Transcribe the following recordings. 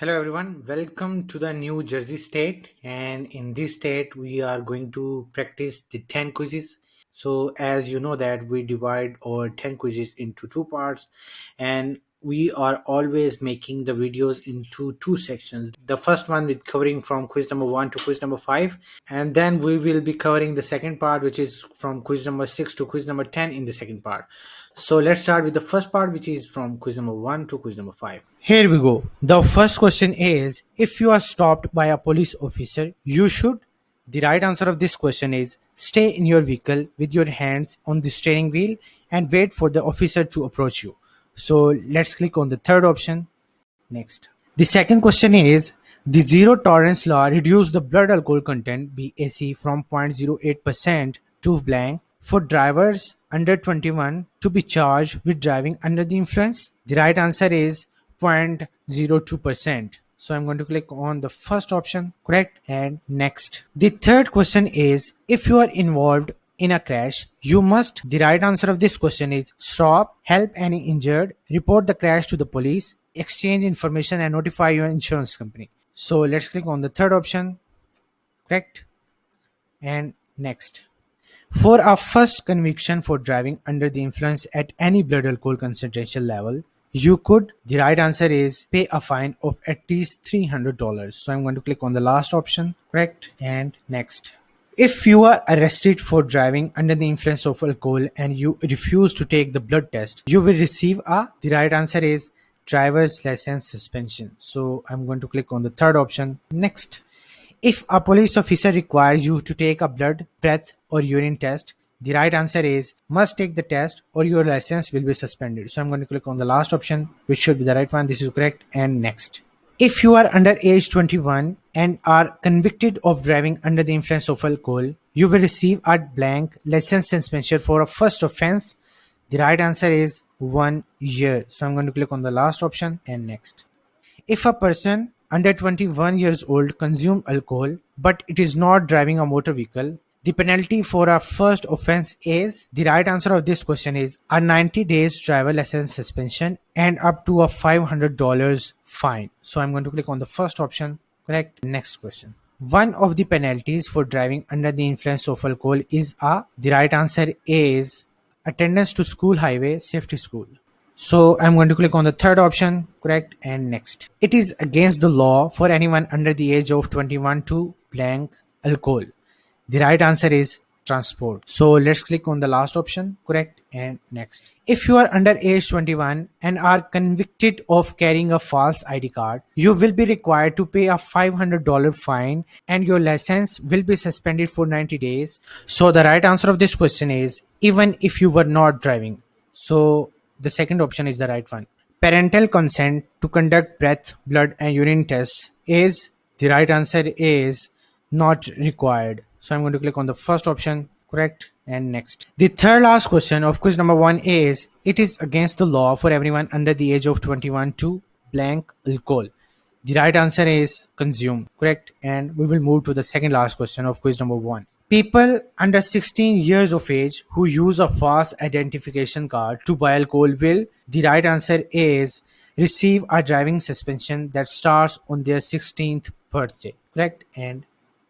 Hello everyone, welcome to the new Jersey state, and in this state we are going to practice the 10 quizzes. So as you know that we divide our 10 quizzes into two parts, and we are always making the videos into two sections. The first one with covering from quiz number 1 to quiz number 5, and then we will be covering the second part, which is from quiz number 6 to quiz number 10 in the second part. So let's start with the first part, which is from quiz number 1 to quiz number 5. Here we go. The first question is, if you are stopped by a police officer, you should. The right answer of this question is stay in your vehicle with your hands on the steering wheel and wait for the officer to approach you. So let's click on the third option. Next. The second question is, the zero tolerance law reduced the blood alcohol content BAC from 0.08% to blank for drivers under 21 to be charged with driving under the influence. The right answer is 0.02%. So I'm going to click on the first option, correct, and next. The third question is, if you are involved in a crash, you must. The right answer of this question is stop, help any injured, report the crash to the police, exchange information, and notify your insurance company. So let's click on the third option, correct, and next. For a first conviction for driving under the influence at any blood alcohol concentration level, you could. The right answer is pay a fine of at least $300. So I'm going to click on the last option, correct, and next. If you are arrested for driving under the influence of alcohol and you refuse to take the blood test, you will receive a. The right answer is driver's license suspension. So I'm going to click on the third option, next. If a police officer requires you to take a blood, breath, or urine test, the right answer is must take the test or your license will be suspended. So I'm going to click on the last option, which should be the right one. This is correct, and next. If you are under age 21 and are convicted of driving under the influence of alcohol, you will receive a blank license suspension for a first offense. The right answer is 1 year. So I'm going to click on the last option and next. If a person under 21 years old consumes alcohol but it is not driving a motor vehicle, the penalty for a first offense is. The right answer of this question is a 90 days driver license suspension and up to a $500 fine. So I'm going to click on the first option, correct. Next question. One of the penalties for driving under the influence of alcohol is a. The right answer is attendance to school highway safety school. So I'm going to click on the third option, correct, and next. It is against the law for anyone under the age of 21 to blank alcohol. The right answer is transport. So let's click on the last option, correct, and next. If you are under age 21 and are convicted of carrying a false ID card, you will be required to pay a $500 fine and your license will be suspended for 90 days. So the right answer of this question is even if you were not driving. So the second option is the right one. Parental consent to conduct breath, blood, and urine tests is. The right answer is not required. So I'm going to click on the first option, correct, and next. The third last question of quiz number 1 is, it is against the law for everyone under the age of 21 to blank alcohol. The right answer is consume, correct, and we will move to the second last question of quiz number 1. People under 16 years of age who use a false identification card to buy alcohol will. The right answer is receive a driving suspension that starts on their 16th birthday, correct, and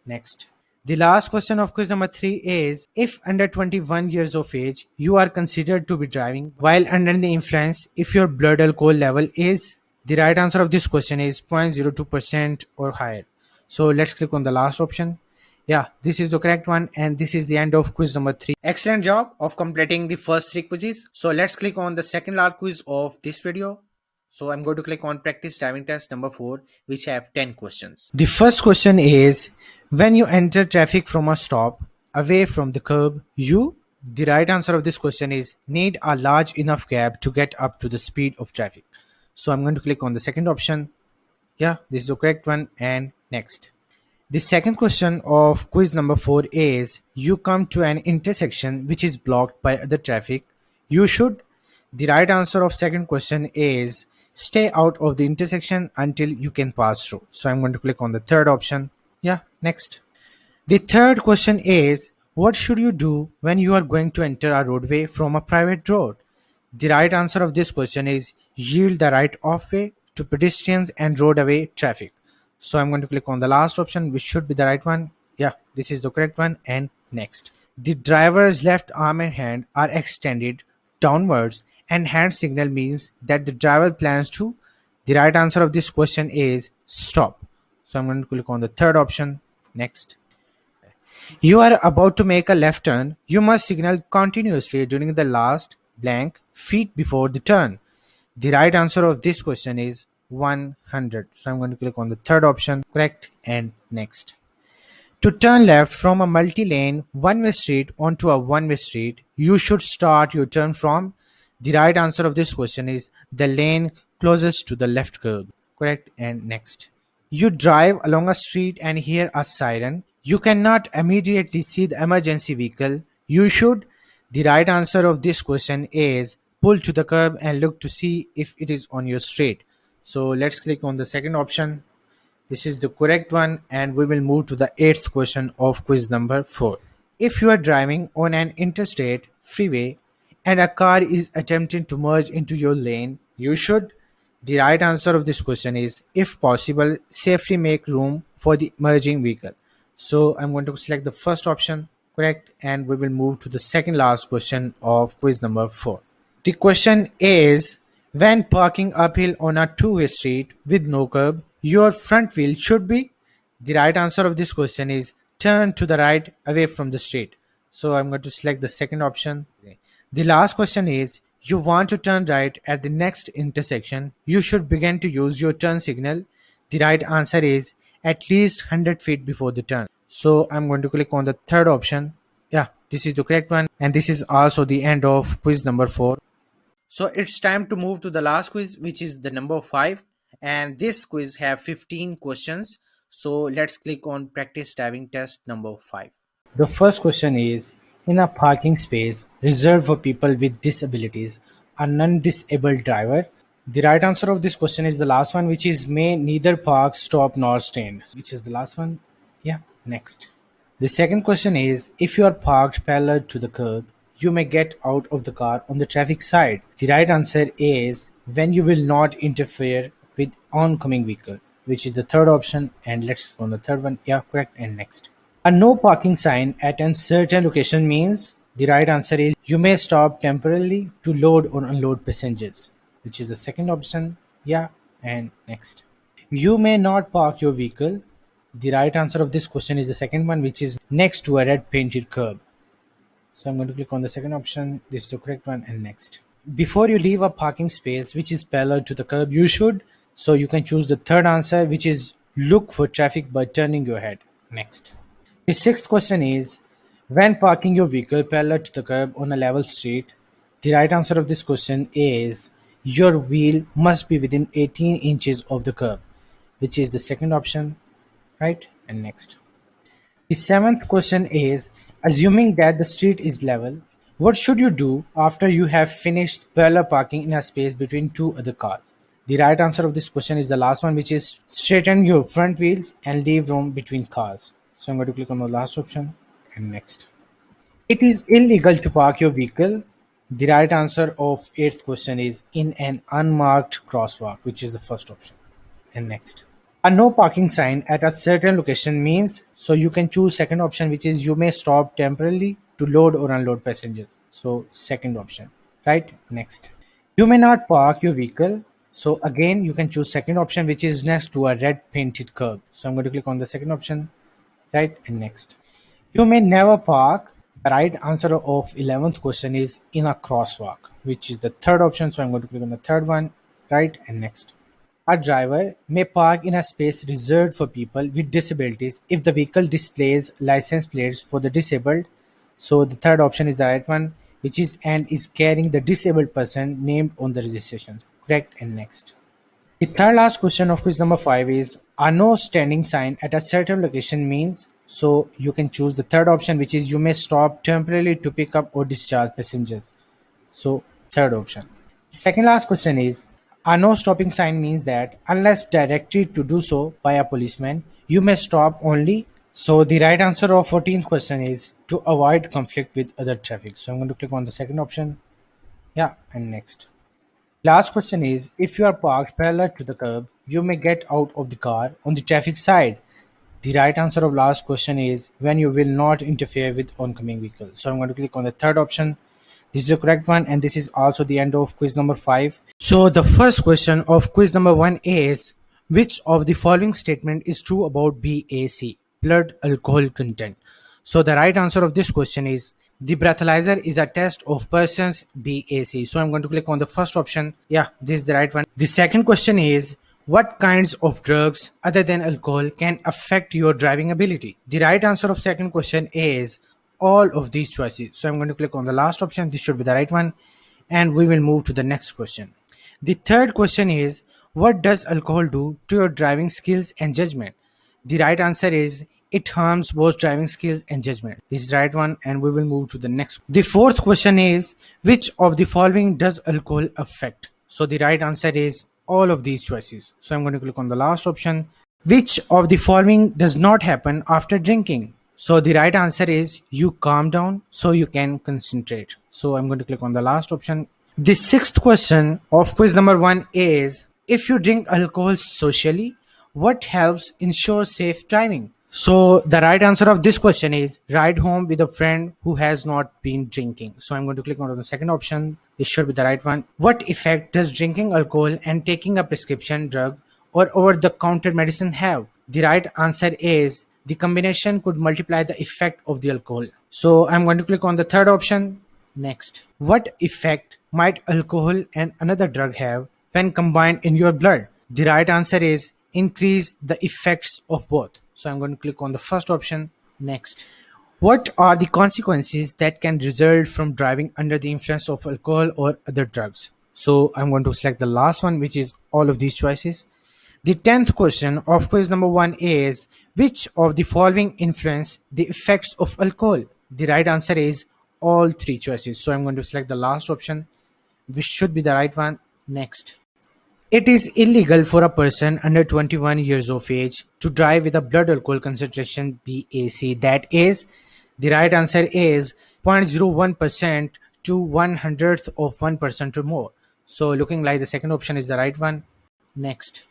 next. The last question of quiz number 3 is, if under 21 years of age, you are considered to be driving while under the influence if your blood alcohol level is. The right answer of this question is 0.02% or higher. So let's click on the last option. Yeah, this is the correct one, and this is the end of quiz number 3. Excellent job of completing the first 3 quizzes. So let's click on the second last quiz of this video. So I'm going to click on practice driving test number 4, which have 10 questions. The first question is, when you enter traffic from a stop away from the curb, you. The right answer of this question is need a large enough gap to get up to the speed of traffic. So I'm going to click on the second option. Yeah, this is the correct one, and next. The second question of quiz number 4 is, you come to an intersection which is blocked by other traffic. You should. The right answer of second question is stay out of the intersection until you can pass through. So I'm going to click on the third option. Yeah, next. The third question is, what should you do when you are going to enter a roadway from a private road? The right answer of this question is yield the right of way to pedestrians and roadway traffic. So I'm going to click on the last option, which should be the right one. Yeah, this is the correct one. And next. The driver's left arm and hand are extended downwards, and hand signal means that the driver plans to. The right answer of this question is stop. So I'm going to click on the third option. Next. You are about to make a left turn. You must signal continuously during the last blank feet before the turn. The right answer of this question is 100. So I'm going to click on the third option, correct, and next. To turn left from a multi-lane one-way street onto a one-way street, you should start your turn from. The right answer of this question is the lane closest to the left curb, correct, and next. You drive along a street and hear a siren. You cannot immediately see the emergency vehicle. You should. The right answer of this question is pull to the curb and look to see if it is on your street. So let's click on the second option. This is the correct one, and we will move to the eighth question of quiz number 4. If you are driving on an interstate freeway and a car is attempting to merge into your lane, you should. The right answer of this question is, if possible, safely make room for the merging vehicle. So I'm going to select the first option, correct, and we will move to the second last question of quiz number 4. The question is, when parking uphill on a two-way street with no curb, your front wheel should be. The right answer of this question is turn to the right away from the street. So I'm going to select the second option. The last question is, you want to turn right at the next intersection. You should begin to use your turn signal. The right answer is at least 100 feet before the turn. So I'm going to click on the third option. Yeah, this is the correct one. And this is also the end of quiz number 4. So it's time to move to the last quiz, which is the number 5. And this quiz have 15 questions. So let's click on practice driving test number 5. The first question is, in a parking space reserved for people with disabilities, a non-disabled driver. The right answer of this question is the last one, which is may neither park, stop, nor stand, which is the last one. Yeah, next. The second question is, if you are parked parallel to the curb, you may get out of the car on the traffic side. The right answer is when you will not interfere with oncoming vehicle, which is the third option. And let's go on the third one. Yeah, correct. And next. A no parking sign at a certain location means. The right answer is you may stop temporarily to load or unload passengers, which is the second option. Yeah, and next. You may not park your vehicle. The right answer of this question is the second one, which is next to a red painted curb. So I'm going to click on the second option. This is the correct one, and next. Before you leave a parking space which is parallel to the curb, you should. So you can choose the third answer, which is look for traffic by turning your head. Next. The sixth question is, when parking your vehicle parallel to the curb on a level street, the right answer of this question is your wheel must be within 18 inches of the curb, which is the second option, right? And next. The seventh question is, assuming that the street is level, what should you do after you have finished parallel parking in a space between two other cars? The right answer of this question is the last one, which is straighten your front wheels and leave room between cars. So I'm going to click on the last option and next. It is illegal to park your vehicle. The right answer of eighth question is in an unmarked crosswalk, which is the first option. And next. A no parking sign at a certain location means, so you can choose second option, which is you may stop temporarily to load or unload passengers. So second option, right? Next. You may not park your vehicle. So again, you can choose second option, which is next to a red painted curb. So I'm going to click on the second option, right? And next. You may never park. The right answer of 11th question is in a crosswalk, which is the third option. So I'm going to click on the third one, right? And next. A driver may park in a space reserved for people with disabilities if the vehicle displays license plates for the disabled. So the third option is the right one, which is and is carrying the disabled person named on the registration. Correct. And next. The third last question of quiz number 5 is, a no standing sign at a certain location means, so you can choose the third option, which is you may stop temporarily to pick up or discharge passengers. So third option. Second last question is, a no stopping sign means that unless directed to do so by a policeman, you may stop only. So the right answer of 14th question is to avoid conflict with other traffic. So I'm going to click on the second option. Yeah, and next. Last question is, if you are parked parallel to the curb, you may get out of the car on the traffic side. The right answer of last question is when you will not interfere with oncoming vehicles. So I'm going to click on the third option. This is the correct one, and this is also the end of quiz number 5. So the first question of quiz number 1 is, which of the following statement is true about BAC, blood alcohol content? So the right answer of this question is, the breathalyzer is a test of person's BAC. So I'm going to click on the first option. Yeah, this is the right one. The second question is, what kinds of drugs other than alcohol can affect your driving ability? The right answer of second question is all of these choices. So I'm going to click on the last option. This should be the right one. And we will move to the next question. The third question is, what does alcohol do to your driving skills and judgment? The right answer is, it harms both driving skills and judgment. This is the right one, and we will move to the next. The fourth question is, which of the following does alcohol affect? So the right answer is all of these choices. So I'm going to click on the last option. Which of the following does not happen after drinking? So the right answer is, you calm down so you can concentrate. So I'm going to click on the last option. The sixth question of quiz number 1 is, if you drink alcohol socially, what helps ensure safe driving? So the right answer of this question is, ride home with a friend who has not been drinking. So I'm going to click on the second option. This should be the right one. What effect does drinking alcohol and taking a prescription drug or over the counter medicine have? The right answer is, the combination could multiply the effect of the alcohol. So I'm going to click on the third option. Next. What effect might alcohol and another drug have when combined in your blood? The right answer is, increase the effects of both. So I'm going to click on the first option. Next. What are the consequences that can result from driving under the influence of alcohol or other drugs? So I'm going to select the last one, which is all of these choices. The 10th question of quiz number 1 is, which of the following influence the effects of alcohol? The right answer is all three choices. So I'm going to select the last option, which should be the right one. Next. It is illegal for a person under 21 years of age to drive with a blood alcohol concentration BAC. That is, the right answer is 0.01% to 1/100th of 1% or more. So looking like the second option is the right one. Next.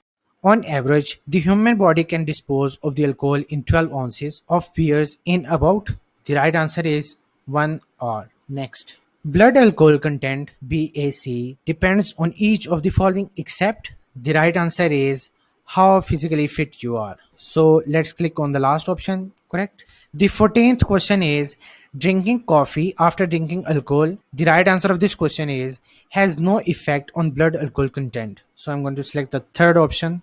On average, the human body can dispose of the alcohol in 12 ounces of beers in about, the right answer is 1 hour. Next. Blood alcohol content BAC depends on each of the following except, the right answer is how physically fit you are. So let's click on the last option, correct? The 14th question is, drinking coffee after drinking alcohol. The right answer of this question is, has no effect on blood alcohol content. So I'm going to select the third option.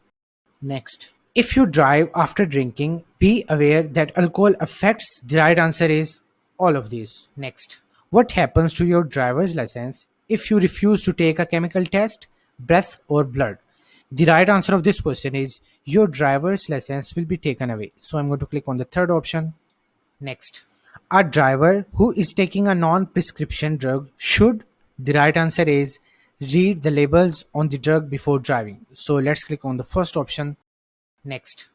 Next. If you drive after drinking, be aware that alcohol affects. The right answer is all of these. Next. What happens to your driver's license if you refuse to take a chemical test, breath, or blood? The right answer of this question is, your driver's license will be taken away. So I'm going to click on the third option. Next. A driver who is taking a non prescription drug should. The right answer is, read the labels on the drug before driving. So let's click on the first option. Next.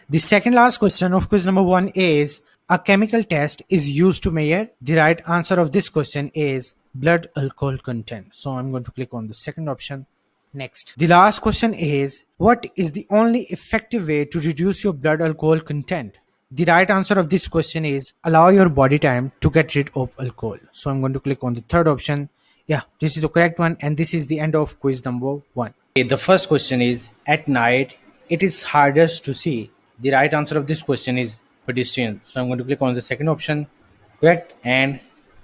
The second last question of quiz number 1 is, a chemical test is used to measure. The right answer of this question is blood alcohol content. So I'm going to click on the second option. Next. The last question is, what is the only effective way to reduce your blood alcohol content? The right answer of this question is, allow your body time to get rid of alcohol. So I'm going to click on the third option. Yeah, this is the correct one, and this is the end of quiz number 1. Okay, the first question is, at night it is hardest to see. The right answer of this question is pedestrian. So I'm going to click on the second option, correct, and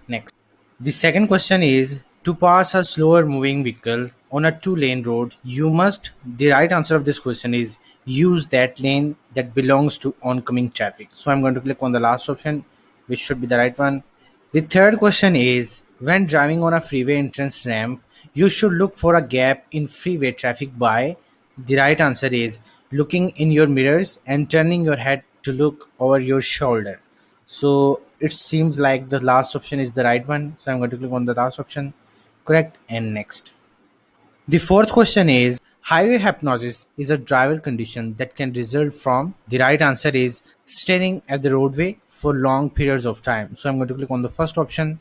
next. The second question is, to pass a slower moving vehicle on a two-lane road, you must. The right answer of this question is, use that lane that belongs to oncoming traffic. So I'm going to click on the last option, which should be the right one. The third question is, when driving on a freeway entrance ramp, you should look for a gap in freeway traffic by. The right answer is, looking in your mirrors and turning your head to look over your shoulder. So it seems like the last option is the right one. So I'm going to click on the last option, correct, and next. The fourth question is, highway hypnosis is a driver condition that can result from. The right answer is, staring at the roadway for long periods of time. So I'm going to click on the first option,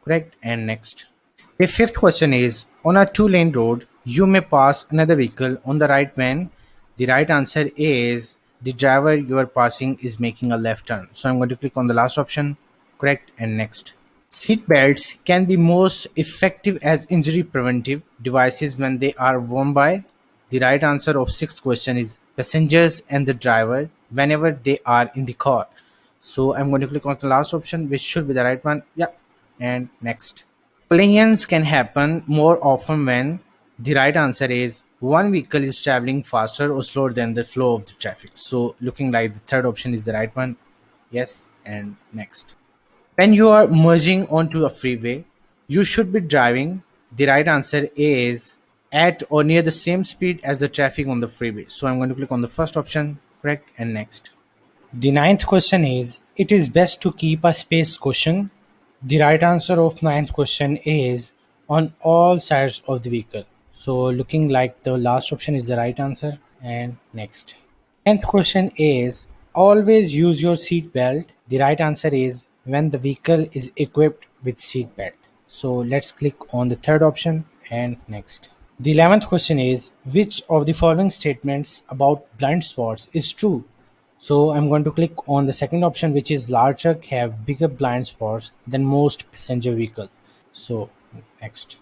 correct, and next. The fifth question is, on a two-lane road, You may pass another vehicle on the right when the right answer is the driver you are passing is making a left turn. So I'm going to click on the last option, correct, and next. Seat belts can be most effective as injury preventive devices when they are worn by. The right answer of sixth question is passengers and the driver whenever they are in the car. So I'm going to click on the last option, which should be the right one. Yeah, and next. Collisions can happen more often when the right answer is one vehicle is traveling faster or slower than the flow of the traffic. So looking like the third option is the right one. Yes, and next. When you are merging onto a freeway, you should be driving. The right answer is at or near the same speed as the traffic on the freeway. So I'm going to click on the first option, correct, and next. The ninth question is it is best to keep a space cushion. The right answer of ninth question is on all sides of the vehicle. So looking like the last option is the right answer and next. Tenth question is always use your seat belt. The right answer is when the vehicle is equipped with seat belt. So let's click on the third option and next. The 11th question is which of the following statements about blind spots is true? So I'm going to click on the second option, which is large truck have bigger blind spots than most passenger vehicles. So next.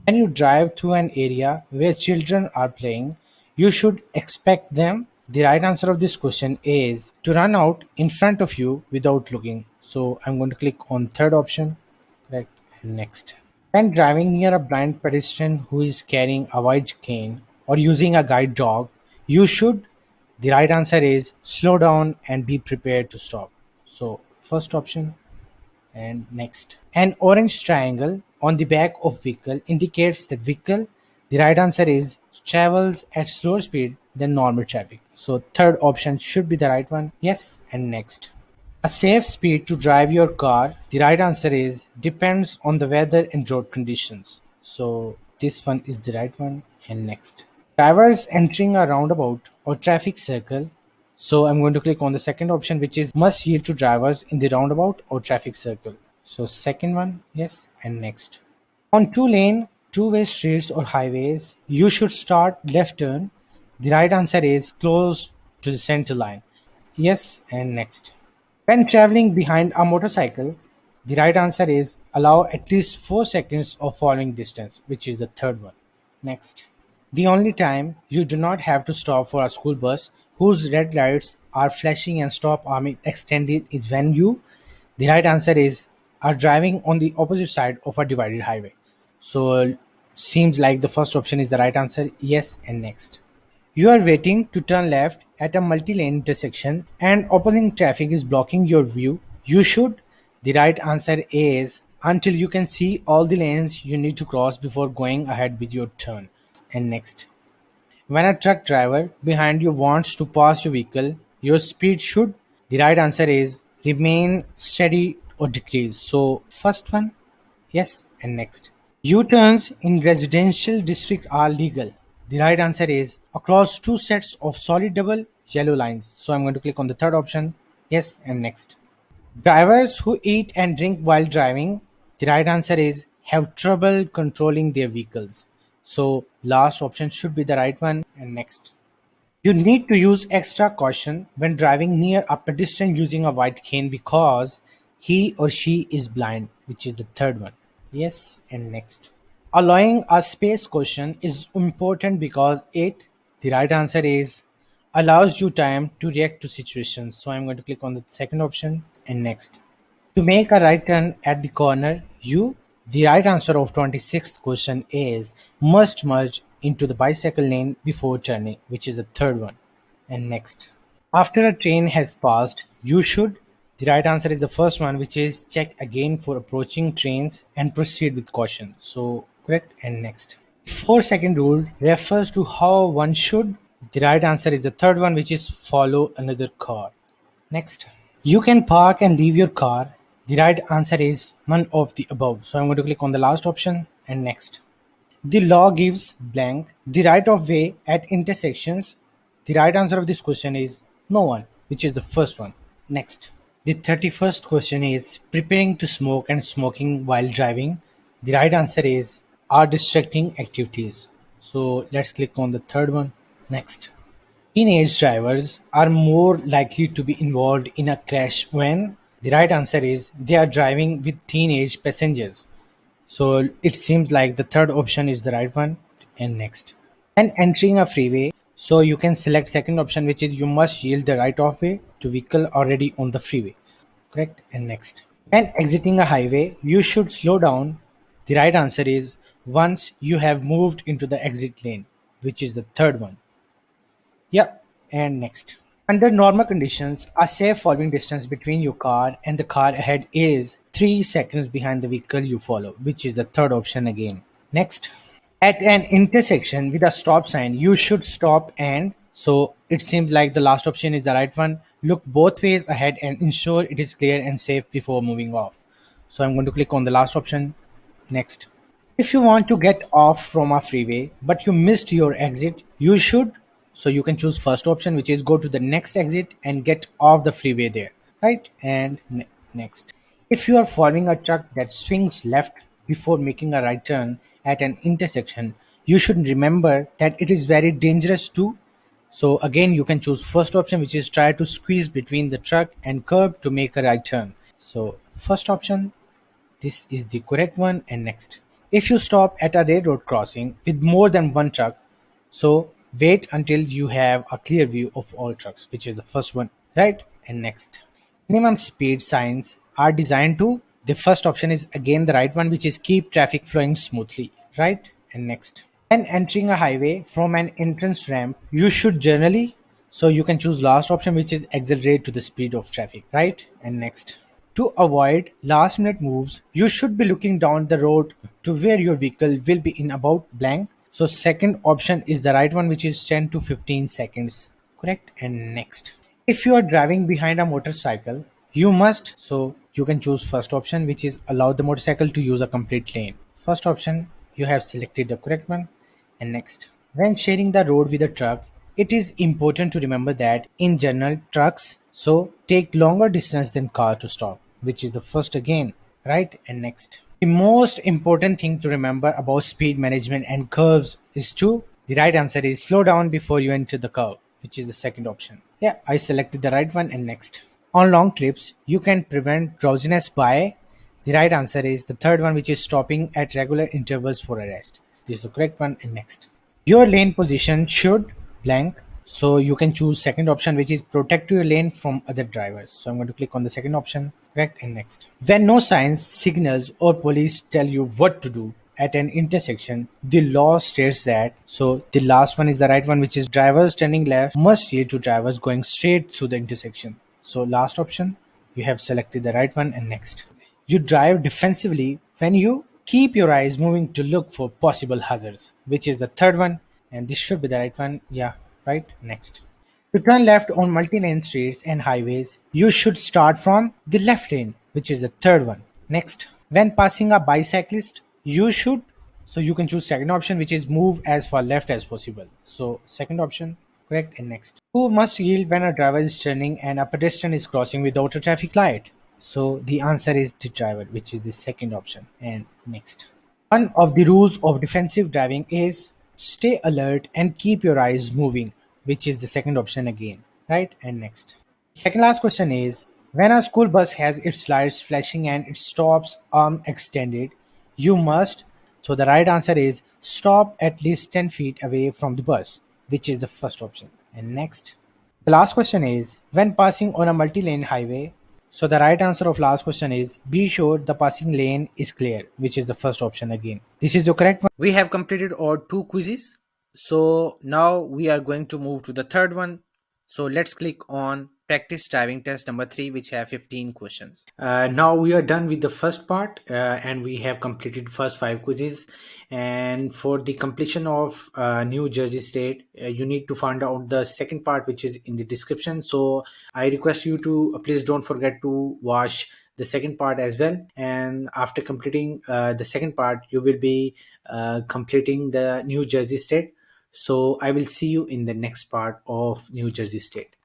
When you drive through an area where children are playing, you should expect them. The right answer of this question is to run out in front of you without looking. So I'm going to click on third option. Correct. And next. When driving near a blind pedestrian who is carrying a white cane or using a guide dog, you should. The right answer is slow down and be prepared to stop. So first option and next. An orange triangle on the back of vehicle indicates that vehicle. The right answer is travels at slower speed than normal traffic. So third option should be the right one. Yes, and next. A safe speed to drive your car. The right answer is depends on the weather and road conditions. So this one is the right one. And next. Drivers entering a roundabout or traffic circle. So I'm going to click on the second option, which is must yield to drivers in the roundabout or traffic circle. So second one, yes, and next. On two-way streets or highways, you should start left turn. The right answer is close to the center line. Yes, and next. When traveling behind a motorcycle, the right answer is allow at least 4 seconds of following distance, which is the third one. Next. The only time you do not have to stop for a school bus whose red lights are flashing and stop arm extended is when you. The right answer is are driving on the opposite side of a divided highway. So seems like the first option is the right answer. Yes, and next. You are waiting to turn left at a multi-lane intersection and opposing traffic is blocking your view. You should. The right answer is until you can see all the lanes you need to cross before going ahead with your turn. And next. When a truck driver behind you wants to pass your vehicle, your speed should. The right answer is remain steady or decrease. So first one, yes, and next. U-turns in residential district are legal. The right answer is across two sets of solid double yellow lines. So I'm going to click on the third option. Yes, and next. Drivers who eat and drink while driving, the right answer is have trouble controlling their vehicles. So last option should be the right one. And next. You need to use extra caution when driving near a pedestrian using a white cane because he or she is blind, which is the third one. Yes, and next. Allowing a space question is important because the right answer is, allows you time to react to situations. So I'm going to click on the second option and next. To make a right turn at the corner, the right answer of 26th question is must merge into the bicycle lane before turning, which is the third one. And next. After a train has passed, you should. The right answer is the first one, which is check again for approaching trains and proceed with caution. So correct and next. 4 second rule refers to how one should. The right answer is the third one, which is follow another car. Next. You can park and leave your car. The right answer is none of the above. So I'm going to click on the last option and next. The law gives blank the right of way at intersections. The right answer of this question is no one, which is the first one. Next. The 31st question is preparing to smoke and smoking while driving. The right answer is are distracting activities. So let's click on the third one. Next. Teenage drivers are more likely to be involved in a crash when the right answer is they are driving with teenage passengers. So it seems like the third option is the right one. And next. And entering a freeway, so you can select second option, which is you must yield the right of way to vehicle already on the freeway. Correct. And next. When exiting a highway, you should slow down. The right answer is once you have moved into the exit lane, which is the third one. Yep. And next. Under normal conditions, a safe following distance between your car and the car ahead is 3 seconds behind the vehicle you follow, which is the third option again. Next. At an intersection with a stop sign, you should stop and so it seems like the last option is the right one. Look both ways ahead and ensure it is clear and safe before moving off. So I'm going to click on the last option. Next. If you want to get off from a freeway but you missed your exit, you should so you can choose first option, which is go to the next exit and get off the freeway there, right? And next. If you are following a truck that swings left before making a right turn at an intersection, you should remember that it is very dangerous to so again you can choose first option, which is try to squeeze between the truck and curb to make a right turn. So first option, this is the correct one. And next. If you stop at a railroad crossing with more than one truck, so wait until you have a clear view of all trucks, which is the first one, right? And next. Minimum speed signs are designed to, the first option is again the right one, which is keep traffic flowing smoothly, right? And next. When entering a highway from an entrance ramp, you should generally, so you can choose last option, which is accelerate to the speed of traffic, right? And next. To avoid last minute moves, you should be looking down the road to where your vehicle will be in about blank. So second option is the right one, which is 10 to 15 seconds. Correct. And next. If you are driving behind a motorcycle, you must, so you can choose first option, which is allow the motorcycle to use a complete lane. First option, you have selected the correct one. And next. When sharing the road with a truck, it is important to remember that in general trucks so take longer distance than car to stop, which is the first again, right? And next. The most important thing to remember about speed management and curves is to the right answer is slow down before you enter the curve, which is the second option. Yeah, I selected the right one. And next. On long trips, you can prevent drowsiness by the right answer is the third one, which is stopping at regular intervals for a rest. This is the correct one. And next. Your lane position should blank. So you can choose second option, which is protect your lane from other drivers. So I'm going to click on the second option, correct, and next. When no signs, signals, or police tell you what to do at an intersection, the law states that. So the last one is the right one, which is drivers turning left must yield to drivers going straight through the intersection. So last option, you have selected the right one. And next. You drive defensively when you keep your eyes moving to look for possible hazards, which is the third one, and this should be the right one. Yeah, right. Next. To turn left on multi-lane streets and highways, you should start from the left lane, which is the third one. Next. When passing a bicyclist, you should so you can choose second option, which is move as far left as possible. So second option, correct. And next. Who must yield when a driver is turning and a pedestrian is crossing without a traffic light? So the answer is the driver, which is the second option. And next. One of the rules of defensive driving is stay alert and keep your eyes moving, which is the second option again, right? And next. Second last question is when a school bus has its lights flashing and it stops arm extended, you must. So the right answer is stop at least 10 feet away from the bus, which is the first option. And next. The last question is when passing on a multi-lane highway. So the right answer of last question is be sure the passing lane is clear, which is the first option again. This is the correct one. We have completed our two quizzes. So now we are going to move to the third one. So let's click on practice driving test number 3, which have 15 questions. Now we are done with the first part and we have completed first 5 quizzes. And for the completion of New Jersey State, you need to find out the second part, which is in the description. So I request you to please don't forget to watch the second part as well. And after completing the second part, you will be completing the New Jersey State. So I will see you in the next part of New Jersey State.